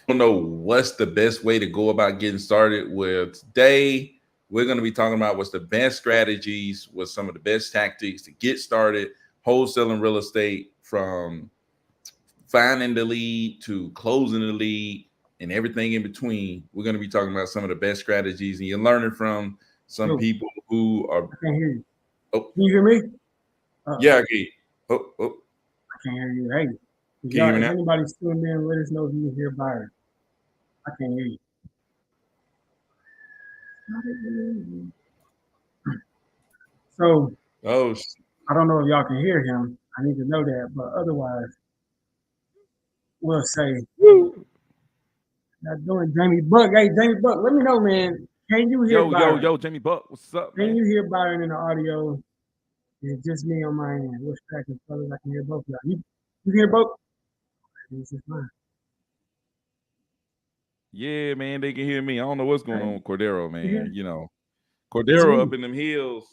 don't know what's the best way to go about getting started. With today, we're going to be talking about what's the best strategies, what's some of the best tactics to get started wholesaling real estate, from finding the lead to closing the lead and everything in between. We're going to be talking about some of the best strategies, and you're learning from some Yo, people who are. I can't hear you. Oh, Can you hear me? yeah, okay. Oh, I can't hear you. Hey, can you hear me if now? anybody's tuned in, let us know if you can hear Byron. I can't hear you. So Oh, I don't know if y'all can hear him. I need to know that, but otherwise, we'll say not doing Jamie Buck. Hey, Jamie Buck, let me know, man. Can you hear Byron? Yo, Jamie Buck, what's up, Can man? you hear Byron in the audio? It's just me on my end. What's cracking, fellas? I can hear both of y'all. You can hear both? This is fine. Yeah, man, they can hear me. I don't know what's going Okay. on with Cordero, You hear? man. It's Cordero me. up in them hills.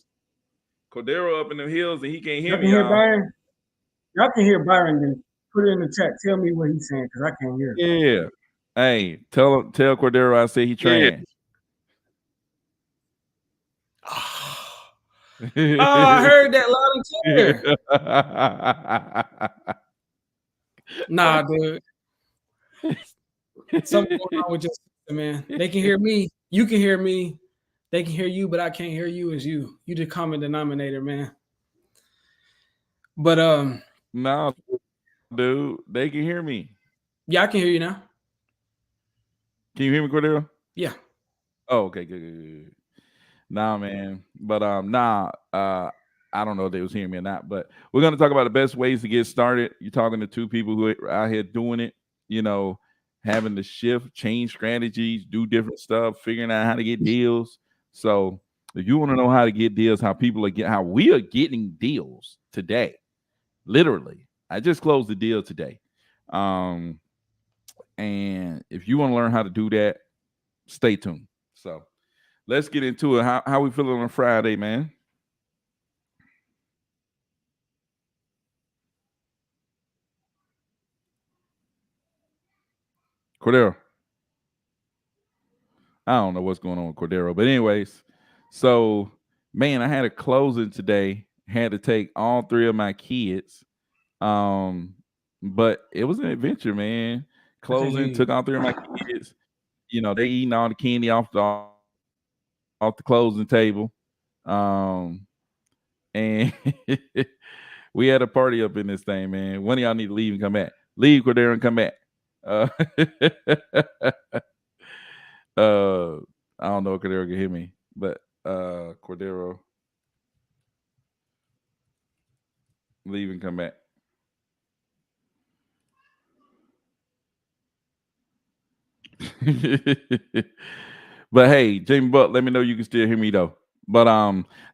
Cordero up in them hills, and he can't hear Y'all me, can hear y'all. Byron? Y'all can hear Byron, then put it in the chat. Tell me what he's saying, because I can't hear him. Yeah. Hey, tell Cordero I say he trash. Oh, I heard that loud and clear. Nah, dude. Something going on with your system, man. They can hear me. You can hear me. They can hear you, but I can't hear you as you. You the common denominator, man. But No, dude, they can hear me. yeah, I can hear you now. Can you hear me, Cordero? Yeah. Oh, okay, good. Nah, man. But I don't know if they was hearing me or not. But we're gonna talk about the best ways to get started. You're talking to two people who are out here doing it, having to shift, change strategies, do different stuff, figuring out how to get deals. So if you want to know how to get deals, how we are getting deals today, literally. I just closed the deal today. Um, and if you want to learn how to do that, stay tuned. So let's get into it. How we feeling on Friday, man? Cordero. I don't know what's going on with Cordero, but anyways, so man, I had a closing today. Had to take all three of my kids. Um, but it was an adventure, man. I can't hear Closing, you. took all three of my kids. They eating all the candy off the closing table. Um, and we had a party up in this thing, man. One of y'all need to leave and come back. Leave, Cordero, and come back. Uh, I don't know if Cordero can hear me, but Cordero, leave and come back. But hey, Jamie Buck, let me know you can still hear me though. But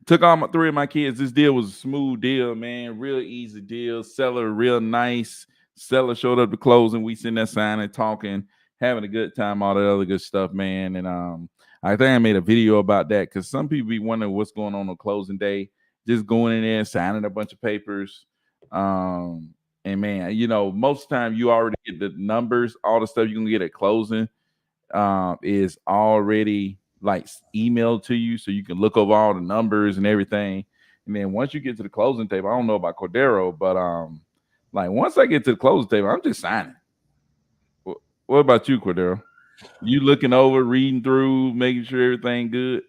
took all three of my kids. This deal was a smooth deal, man. Real easy deal. Seller real nice. Seller showed up to closing. We sitting there signing, talking, having a good time, all that other good stuff, man. And I think I made a video about that because some people be wondering what's going on closing day. Just going in there, signing a bunch of papers. And man, most of the time you already get the numbers, all the stuff you can get at closing is already like emailed to you, so you can look over all the numbers and everything. And then once you get to the closing table, I don't know about Cordero, but like once I get to the closing table, I'm just signing. What about you, Cordero? You looking over, reading through, making sure everything good?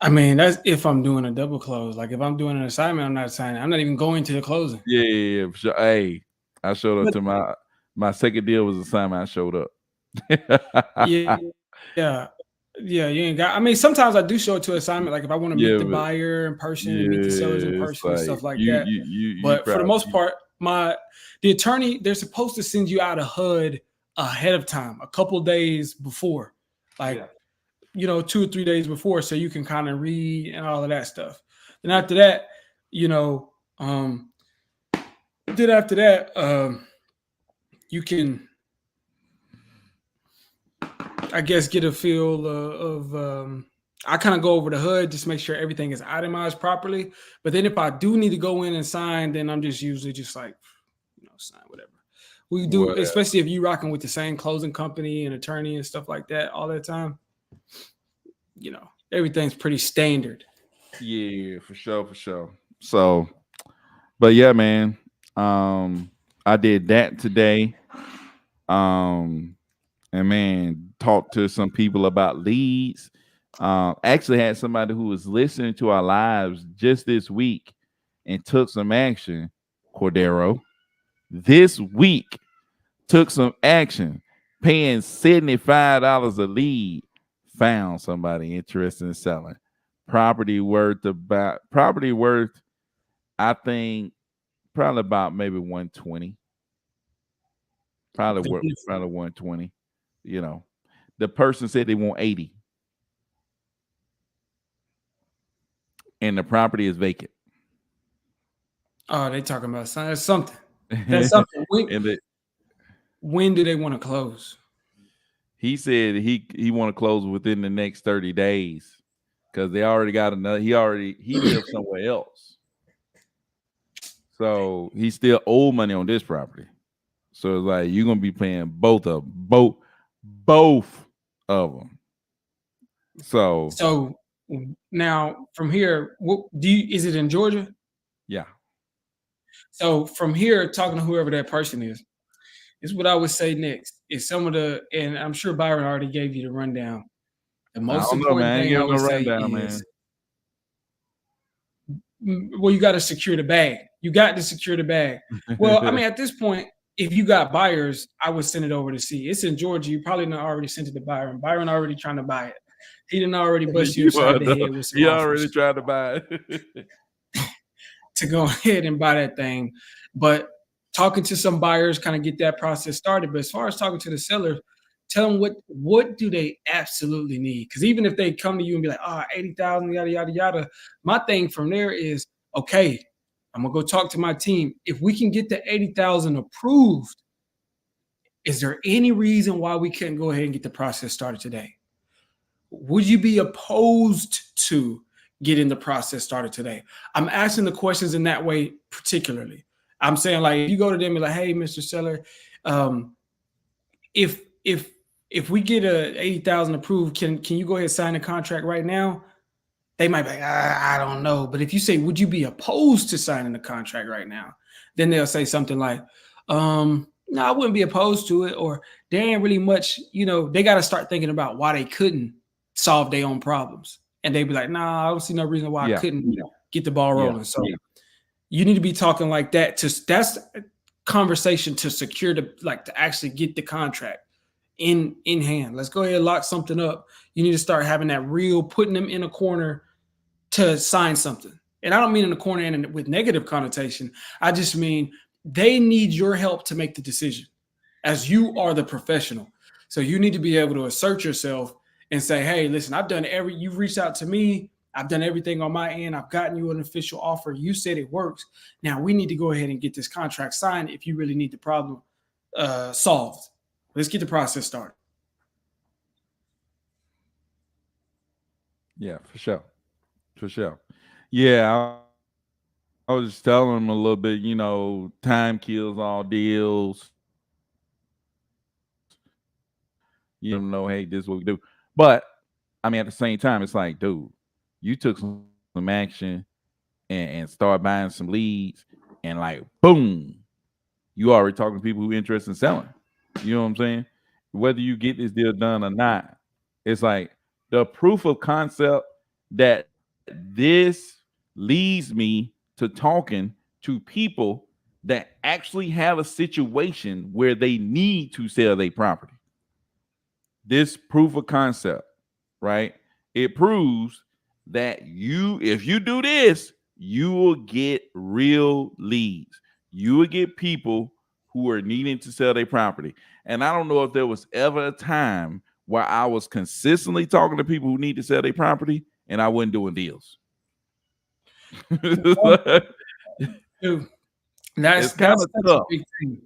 I mean, that's if I'm doing a double close. Like if I'm doing an assignment, I'm not signing. I'm not even going to the closing. Yeah, for sure. Hey, I showed up But to my second deal was assignment. I showed up. yeah, yeah, you ain't got. I mean, sometimes I do show it to assignment, like if I want to meet Yeah, the but buyer in person and meet the sellers in yeah, it's person and like stuff like you that. you you you But for the proud. most part, the attorney, they're supposed to send you out a HUD ahead of time, a couple days before, like Yeah. 2 or 3 days before, so you can kind of read and all of that stuff. And after that, you know, then after that, you can, I guess, get a feel of I kind of go over the HUD, just make sure everything is itemized properly. But then if I do need to go in and sign, then I'm just usually just like, sign whatever. We do, especially if you rocking with the same closing company and attorney and stuff like that all that time. You know, everything's pretty standard. Yeah, for sure, for sure. So, but yeah, man. I did that today. And man, talked to some people about leads. Actually had somebody who was listening to our lives just this week and took some action, Cordero. This week took some action, paying $75 a lead, found somebody interested in selling. Property worth, I think probably about maybe 120. Probably 120. You know, the person said they want 80. And the property is vacant. Oh, they talking about something. That's something. That's something. When do they want to close? He said he want to close within the next 30 days because they already got another. He lives somewhere else, so he still owe money on this property. So it's like you're gonna be paying both of them. So now from here, what do you? Is it in Georgia? Yeah. So from here, talking to whoever that person is what I would say next. Is some of the, and I'm sure Byron already gave you the rundown. The most important thing I would say is, well, you got to secure the bag. You got to secure the bag. Well, I mean, at this point, if you got buyers, I would send it over to see. It's in Georgia. You probably not already sent it to Byron. Byron already trying to buy it. He didn't already bust you upside the head with some He offers. already tried to buy it. To go ahead and buy that thing. But talking to some buyers, kind of get that process started. But as far as talking to the sellers, tell them what do they absolutely need. Because even if they come to you and be like, 80,000, yada, yada, yada. My thing from there is, okay, I'm going to go talk to my team. If we can get the 80,000 approved, is there any reason why we couldn't go ahead and get the process started today? Would you be opposed to getting the process started today? I'm asking the questions in that way particularly. I'm saying, like, if you go to them and like, hey, Mr. Seller, if we get a 80,000 approved, can you go ahead and sign the contract right now? They might be like, I don't know. But if you say, would you be opposed to signing the contract right now? Then they'll say something like, no, I wouldn't be opposed to it. Or there ain't really much, they got to start thinking about why they couldn't solve their own problems. And they'd be like, nah, I don't see no reason why I couldn't get the ball rolling. So you need to be talking like that. That's a conversation to secure to actually get the contract in hand. Let's go ahead and lock something up. You need to start having that real, putting them in a corner to sign something. And I don't mean in the corner and with negative connotation. I just mean they need your help to make the decision, as you are the professional. So you need to be able to assert yourself and say, hey, listen, you've reached out to me. I've done everything on my end. I've gotten you an official offer. You said it works. Now we need to go ahead and get this contract signed if you really need the problem solved. Let's get the process started. Yeah, for sure. For sure. Yeah, I was just telling them a little bit, time kills all deals. You don't know, hey, this is what we do. But I mean, at the same time, it's like, dude, you took some action and start buying some leads, and like, boom, you already talking to people who are interested in selling. You know what I'm saying? Whether you get this deal done or not, it's like the proof of concept that this leads me to talking to people that actually have a situation where they need to sell their property. This proof of concept, right? It proves that if you do this, you will get real leads. You will get people who are needing to sell their property. And I don't know if there was ever a time where I was consistently talking to people who need to sell their property and I wasn't doing deals. Dude, that's such a big thing.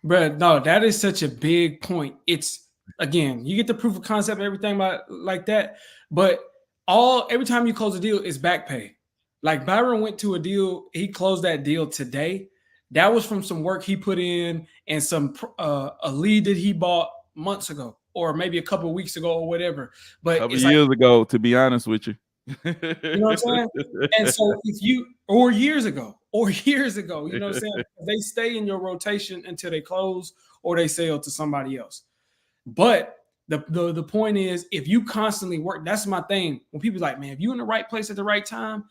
But no, that is such a big point. It's, again, you get the proof of concept and everything like that, but every time you close a deal is back pay. Like Byron went to a deal, he closed that deal today That was from some work he put in and some a lead that he bought months ago, or maybe a couple of weeks ago, or whatever. But couple it's like, years ago, to be honest with you. you know what I'm saying? And so if you, or years ago, you know what I'm saying? They stay in your rotation until they close or they sell to somebody else. But the point is, if you constantly work, that's my thing. When people like, man, if you in the right place at the right time,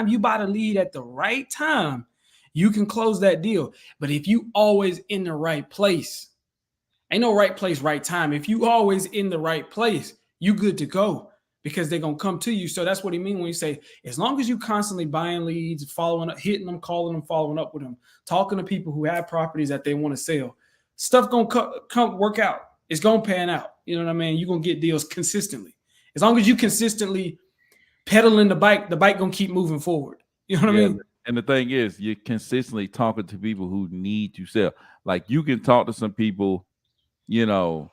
you buy the lead at the right time, you can close that deal. But if you always in the right place, ain't no right place, right time. If you always in the right place, you good to go, because they're gonna come to you. So that's what he mean when you say, as long as you constantly buying leads, following up, hitting them, calling them, following up with them, talking to people who have properties that they want to sell, stuff gonna come work out. It's gonna pan out. You know what I mean? You're gonna get deals consistently. As long as you consistently pedaling the bike gonna keep moving forward. You know what I mean? And the thing is, you're consistently talking to people who need to sell. Like, you can talk to some people, you know,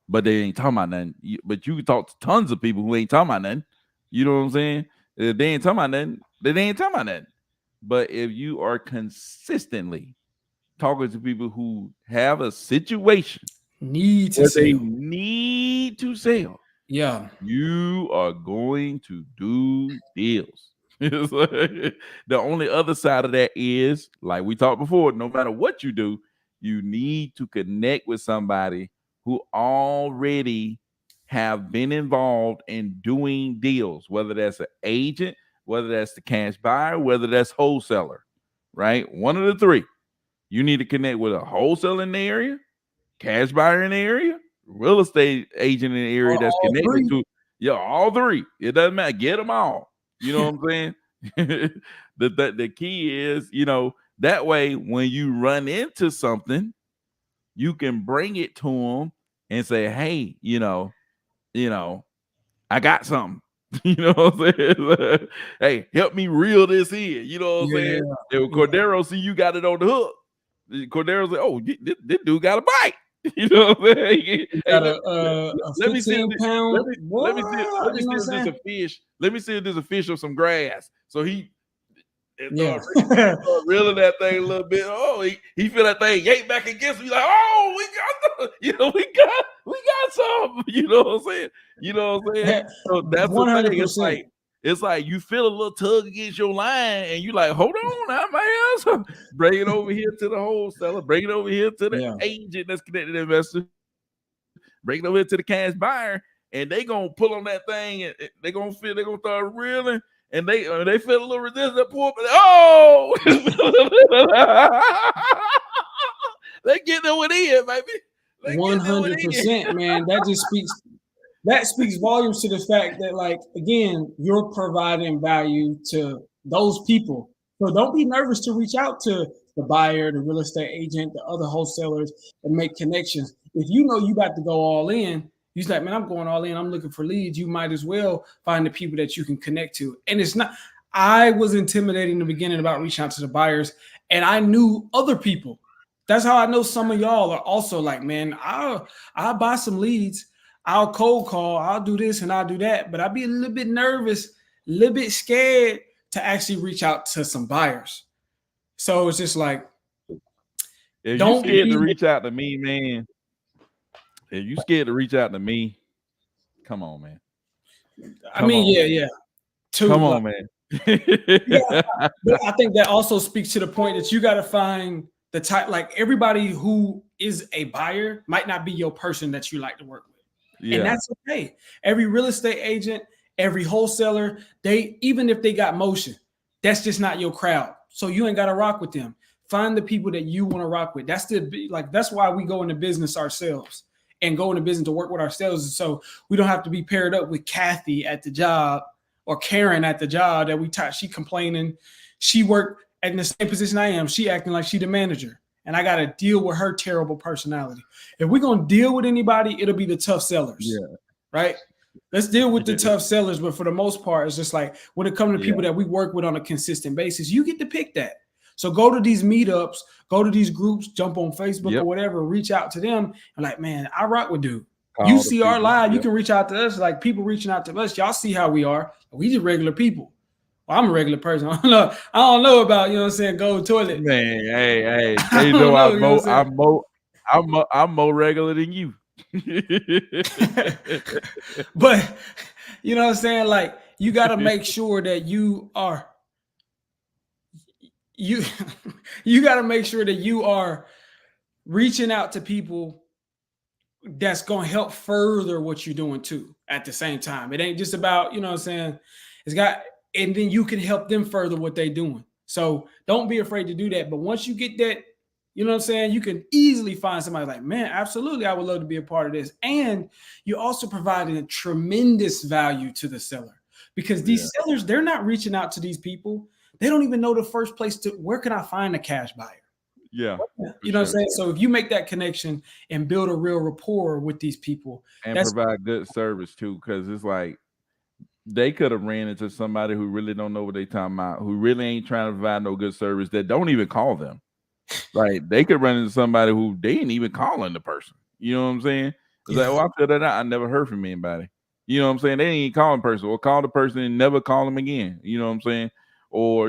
but they ain't talking about nothing. But you can talk to tons of people who ain't talking about nothing. You know what I'm saying? If they ain't talking about nothing, they ain't talking about nothing. But if you are consistently talking to people who have a situation Need to where they sell. need to sell, Yeah. you are going to do deals. It's like, the only other side of that is, like we talked before, no matter what you do, you need to connect with somebody who already have been involved in doing deals, whether that's an agent, whether that's the cash buyer, whether that's wholesaler, right? One of the three. You need to connect with a wholesaler in the area, cash buyer in the area, real estate agent in the area that's connected to, yeah, all three. It doesn't matter. Get them all. You know what I'm saying? The key is, you know, that way when you run into something, you can bring it to them and say, hey, you know, I got something. You know what I'm saying? Hey, help me reel this in. You know what I'm saying? And Cordero, see, you got it on the hook. Cordero's like, oh, this dude got a bite. You know what I'm saying? Hey, let me see. Let me see if there's a fish. Let me see if there's a fish or some grass. So he reeling that thing a little bit. Oh, he feel that thing yank back against me. Like, oh, we got some. You know what I'm saying? You know what I'm saying? So that's 100%. The thing. It's like you feel a little tug against your line, and you like, hold on, I might have some. Bring it over here to the wholesaler. Bring it over here to the agent that's connected to the investor. Bring it over here to the cash buyer, and they gonna pull on that thing, and they gonna start reeling, and they feel a little resistance. Pull up, oh, they get them within, baby. 100%, man. That speaks volumes to the fact that, like, again, you're providing value to those people. So don't be nervous to reach out to the buyer, the real estate agent, the other wholesalers, and make connections. If you know you got to go all in, you're like, man, I'm going all in. I'm looking for leads. You might as well find the people that you can connect to. And it's not, I was intimidated in the beginning about reaching out to the buyers, and I knew other people. That's how I know some of y'all are also like, man, I'll buy some leads. I'll cold call, I'll do this and I'll do that, but I'll be a little bit nervous, a little bit scared to actually reach out to some buyers. So it's just like, if you're scared to reach out to me, man, if you scared to reach out to me, come on, man. Come on. Come on, man. But I think that also speaks to the point that you got to find the type, like, everybody who is a buyer might not be your person that you like to work with. Yeah. And that's okay. Every real estate agent, every wholesaler, even if they got motion, that's just not your crowd. So you ain't got to rock with them. Find the people that you want to rock with. That's why we go into business ourselves and go into business to work with ourselves. So we don't have to be paired up with Kathy at the job or Karen at the job that she complaining. She worked in the same position I am. She acting like she the manager. And I got to deal with her terrible personality. If we're going to deal with anybody, it'll be the tough sellers, right? Let's deal with the tough sellers. But for the most part, it's just like when it comes to people that we work with on a consistent basis, you get to pick that. So go to these meetups, go to these groups, jump on Facebook or whatever, reach out to them. And like, man, I rock with dude. You see our live, you can reach out to us. Like, people reaching out to us. Y'all see how we are. We just regular people. Well, I'm a regular person. I don't know about, you know what I'm saying, gold toilet. Man, hey, I they don't know know, you know what I'm I'm more regular than you. saying? But you know what I'm saying? Like, you got to make sure that you you you got to make sure that you are reaching out to people that's going to help further what you're doing too at the same time. It ain't just about, you know what I'm saying? It's got, and then you can help them further what they're doing. So don't be afraid to do that. But once you get that, you know what I'm saying? You can easily find somebody like, man, absolutely, I would love to be a part of this. And you're also providing a tremendous value to the seller because these sellers, they're not reaching out to these people. They don't even know the first place to, where can I find a cash buyer? Yeah. You know what I'm saying? So if you make that connection and build a real rapport with these people, And that's provide good service too, because it's like they could have ran into somebody who really don't know what they talking about, who really ain't trying to provide no good service, that don't even call them. Like they could run into somebody who they ain't even calling the person. You know what I'm saying? It's like, oh, I feel that out. I never heard from anybody. You know what I'm saying? They ain't calling person, or call the person and never call them again. You know what I'm saying? Or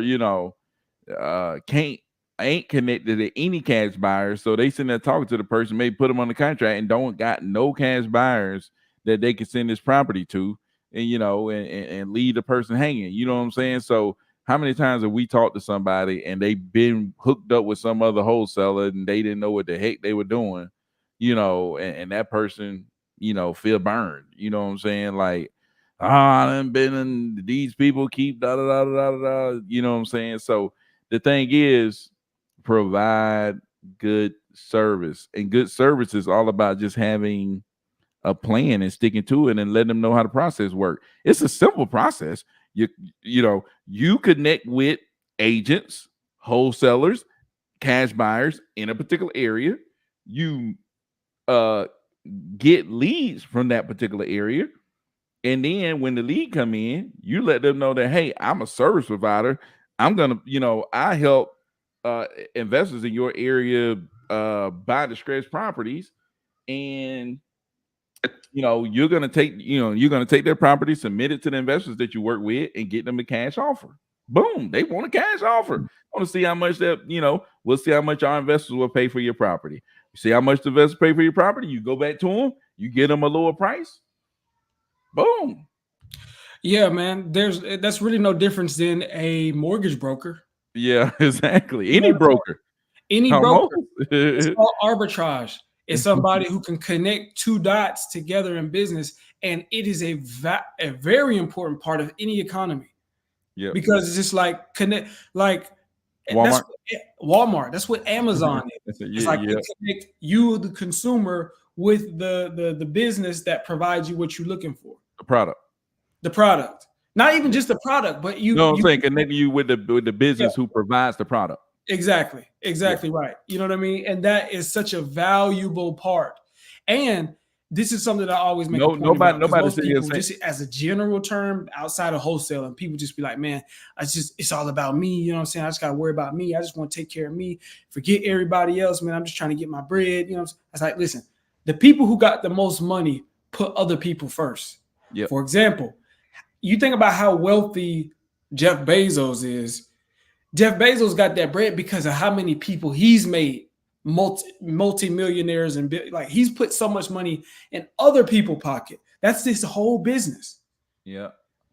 ain't connected to any cash buyers, so they sitting there talking to the person, maybe put them on the contract, and don't got no cash buyers that they can send this property to, and and leave the person hanging. You know what I'm saying? So how many times have we talked to somebody and they've been hooked up with some other wholesaler and they didn't know what the heck they were doing, and that person, feel burned. You know what I'm saying? Like, I done been in, these people keep da da da da da da. You know what I'm saying? So the thing is, provide good service, and good service is all about just having a plan and sticking to it and letting them know how the process work. It's a simple process. You connect with agents, wholesalers, cash buyers in a particular area. You get leads from that particular area. And then when the lead come in, you let them know that, hey, I'm a service provider. I'm gonna, I help investors in your area buy distressed properties, and you're gonna take their property, submit it to the investors that you work with, and get them a cash offer. Boom, they want a cash offer. I want to see how much we'll see how much our investors will pay for your property. You see how much the investors pay for your property, you go back to them, you get them a lower price. Boom. yeah, man. That's really no difference than a mortgage broker. Yeah, exactly. You Any know, broker. any Almost. broker. It's called arbitrage. It's somebody who can connect two dots together in business, and it is a very important part of any economy. Yeah. Because it's just like connect, like that's Walmart. what Walmart. That's what Amazon is. It's like Yeah. we connect you, the consumer, with the business that provides you what you're looking for. The product. The product, not even just the product, but No, I'm you saying connecting you with the business who provides the product. exactly right. You know what I mean? And that is such a valuable part. And this is something that I always make a point about, because most people, just as a general term, outside of wholesaling, people just be like, man, it's all about me. You know what I'm saying? I just got to worry about me. I just want to take care of me. Forget everybody else, man. I'm just trying to get my bread. You know, it's like, listen, the people who got the most money put other people first. Yep. For example, you think about how wealthy Jeff Bezos is. Jeff Bezos got that bread because of how many people he's made multi-millionaires, and like he's put so much money in other people's pocket. That's his whole business. Yeah.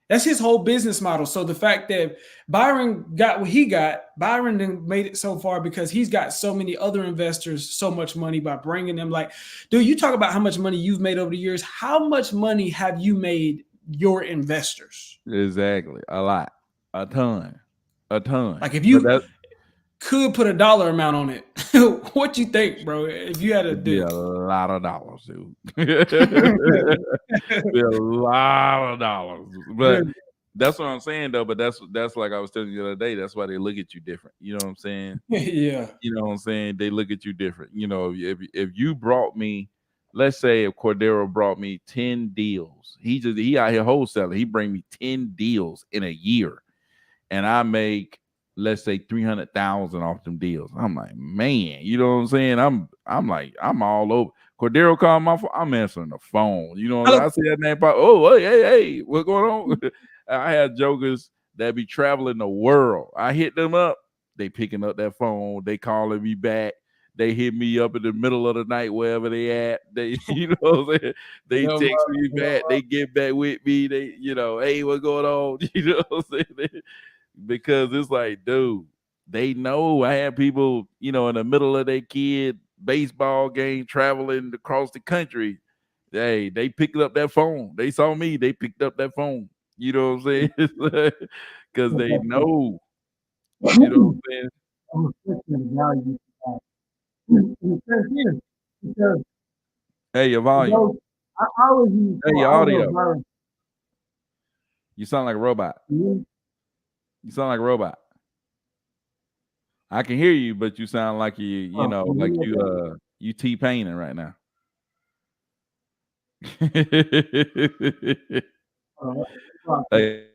That's his whole business model. So the fact that Byron got what he got, Byron made it so far because he's got so many other investors so much money by bringing them. Like, dude, you talk about how much money you've made over the years. How much money have you made your investors? Exactly. A lot. A ton. Like, if you could put a dollar amount on it, what you think, bro? If you had to do a lot of dollars, dude. Be a lot of dollars. But that's what I'm saying, though. But that's like I was telling you the other day. That's why they look at you different. You know what I'm saying? Yeah. You know what I'm saying? They look at you different. If you brought me, let's say if Cordero brought me 10 deals, he out here wholesaling, he bring me 10 deals in a year, and I make, let's say, 300,000 off them deals. I'm like, man, you know what I'm saying? I'm like, I'm all over. Cordero called my phone. I'm answering the phone. You know what I see that name pop. Oh, hey, what's going on? I had jokers that be traveling the world. I hit them up, they picking up that phone, they calling me back. They hit me up in the middle of the night, wherever they at. They, you know what I'm saying? They Yeah, text me yeah, back. They get back with me. They, hey, what's going on? You know what I'm saying? Because it's like, dude, they know I have people, in the middle of their kid baseball game traveling across the country. Hey, they picked up that phone. They saw me. They picked up that phone. You know what I'm saying? Because they know. You know what I'm saying? I'm reflecting the value of that. And it says here, because Hey, your volume. those, I always use, Hey, your I don't know, audio. Byron, You sound like a robot. you You sound like a robot. I can hear you, but you sound like like you T-Paining right now. Hey,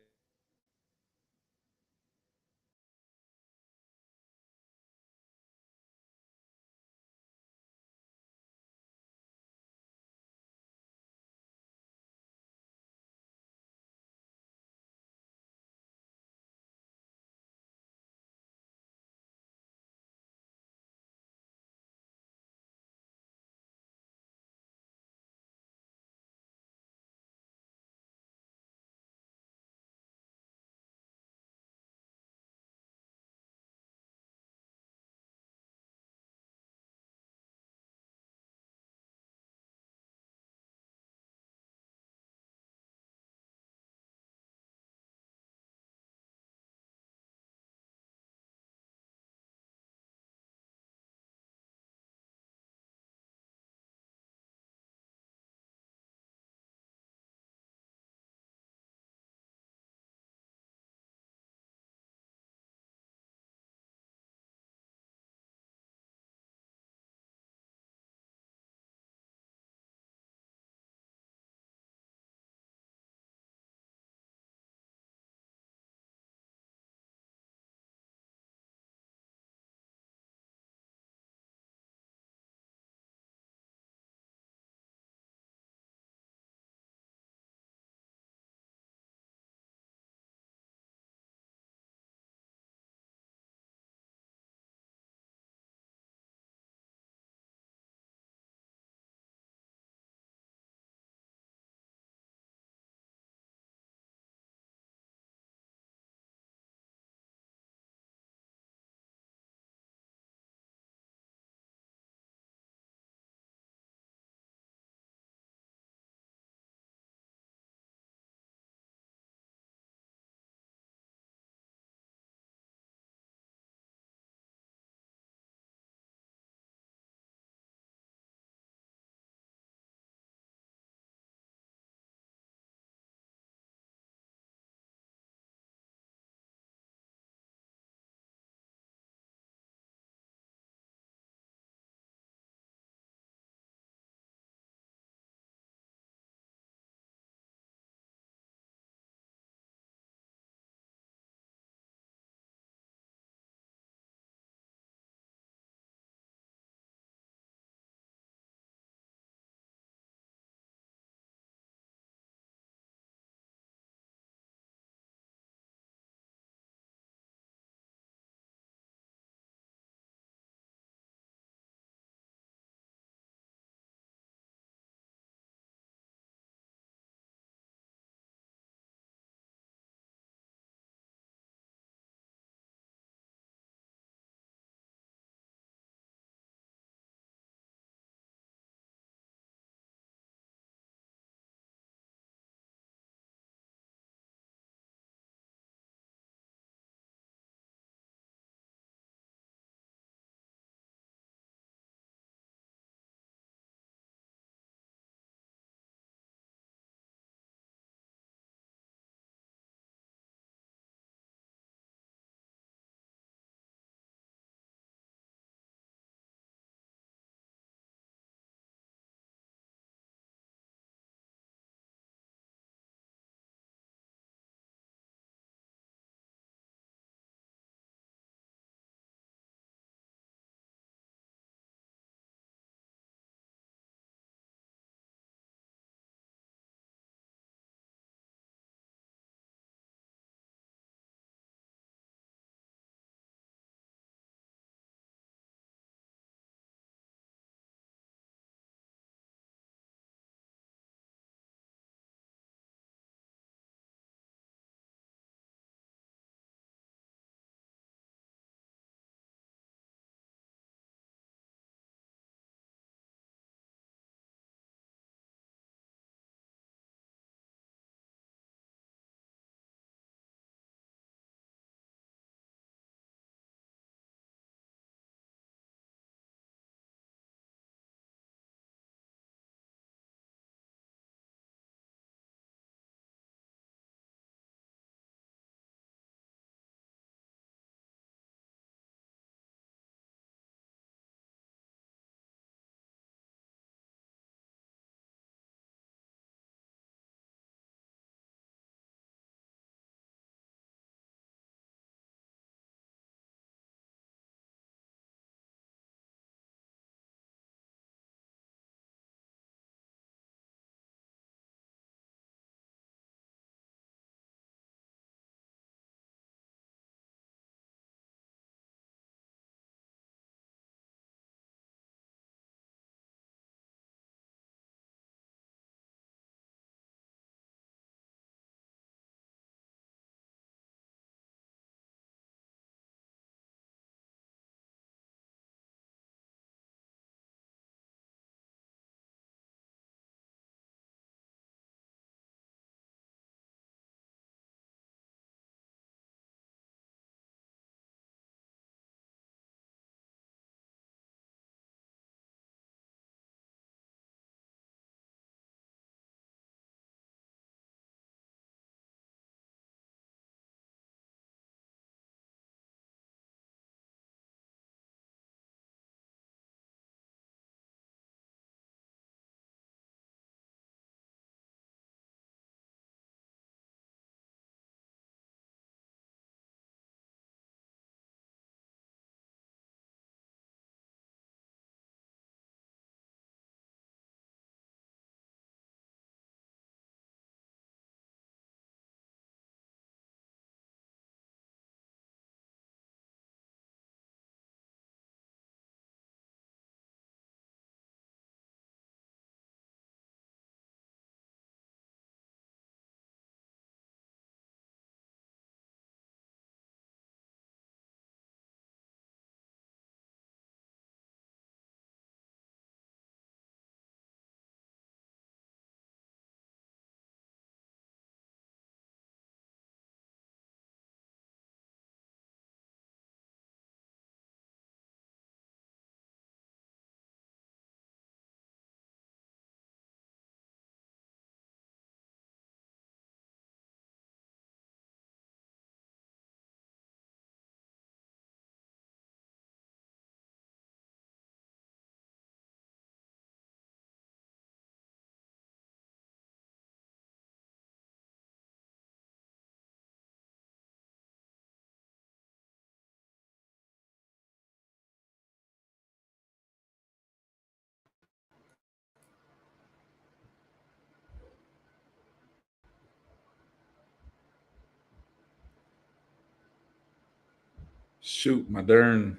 Shoot, my darn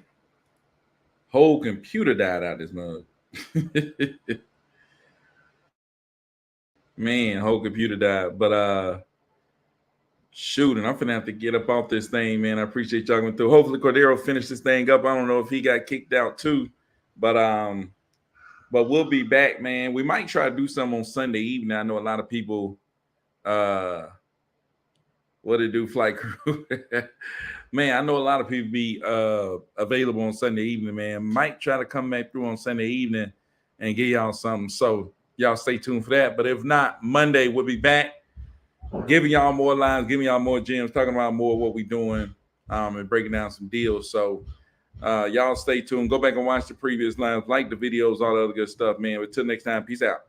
whole computer died out this mug. Man, whole computer died. But shoot, and I'm finna have to get up off this thing, man. I appreciate y'all going through. Hopefully Cordero finished this thing up. I don't know if he got kicked out too, but we'll be back, man. We might try to do some on Sunday evening. I know a lot of people what to do, flight crew. Man, I know a lot of people be available on Sunday evening, man. Might try to come back through on Sunday evening and give y'all something. So y'all stay tuned for that. But if not, Monday we'll be back, giving y'all more lines, giving y'all more gems, talking about more of what we're doing, and breaking down some deals. So y'all stay tuned. Go back and watch the previous lines, like the videos, all the other good stuff, man. Until next time, peace out.